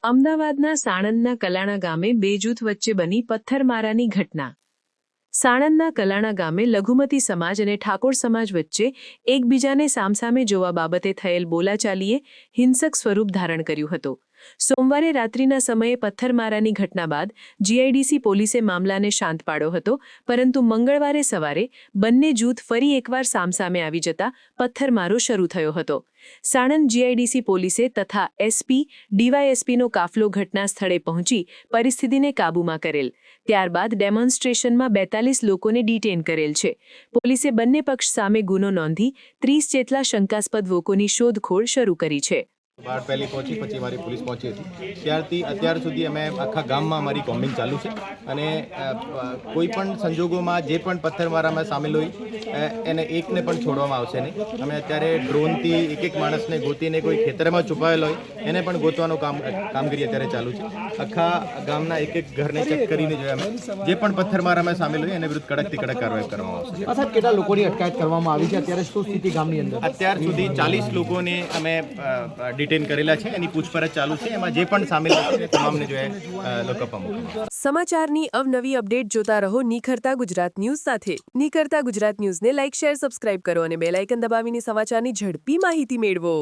અમદાવાદના સાણંદના કલાણા ગામે બે જૂથ વચ્ચે બની પથ્થરમારાની ઘટના। સાણંદના કલાણા ગામે લઘુમતી સમાજ અને ઠાકોર સમાજ વચ્ચે એકબીજાને સામસામે જોવા બાબતે થયેલ બોલાચાલીએ હિંસક સ્વરૂપ ધારણ કર્યું હતું। સોમવારે રાત્રિના સમયે પથ્થરમારાની ઘટના બાદ જીઆઈડીસી પોલીસે મામલાને શાંત પાડ્યો હતો, પરંતુ મંગળવારે સવારે બંને જૂથ ફરી એકવાર સામસામે આવી જતા પથ્થરમારો શરૂ થયો હતો। સાણંદ જીઆઈડીસી પોલીસે તથા એસપી, ડીવાયએસપીનો કાફલો ઘટના સ્થળે પહોંચી પરિસ્થિતિને કાબૂમાં કરેલ। ત્યારબાદ ડેમોન્સ્ટ્રેશનમાં 42 લોકોને ડિટેન કરેલ છે। પોલીસે બંને પક્ષ સામે ગુનો નોંધી 30 જેટલા શંકાસ્પદ લોકોની શોધખોળ શરૂ કરી છે। बाढ़ पहली पहुंची પછી મારી પોલીસ પહોંચી હતી। ત્યારથી અત્યાર સુધી અમે આખા ગામમાં અમારી કોમ્બિંગ ચાલુ છે અને કોઈ પણ સંજોગોમાં જે પણ પથ્થરમારામાં સામેલ હોય એને એકને પણ છોડવામાં આવશે નહીં। અમે અત્યારે ડ્રોનથી એક માણસને ગોતીને કોઈ ખેતરમાં છુપાયેલ હોય એને પણ ગોતવાનું કામગીરી અત્યારે ચાલુ છે। આખા ગામના એક ઘરને ચેક કરીને જોઈએ અમે જે પણ પથ્થરમારામાં સામેલ હોય એને વિરુદ્ધ કડકથી કડક કાર્યવાહી કરવામાં આવશે। સાહેબ, કેટલા લોકોની અટકાયત કરવામાં આવી છે? અત્યારે શું સ્થિતિ ગામની અંદર? અત્યાર સુધી 40 લોકોને અમે ડિટેન કરેલા છે। એની પૂછપરછ ચાલુ છે। એમાં જે પણ સામેલ છે તમામને જો લોકઅપમાં મૂકવામાં। સમાચારની અવનવી અપડેટ જોતા રહો નિખરતા ગુજરાત ન્યૂઝ સાથે। નિખરતા ગુજરાત ન્યૂઝને લાઇક, શેર, સબસ્ક્રાઇબ કરો અને બેલ આઇકન દબાવીને સમાચારની ઝડપી માહિતી મેળવો।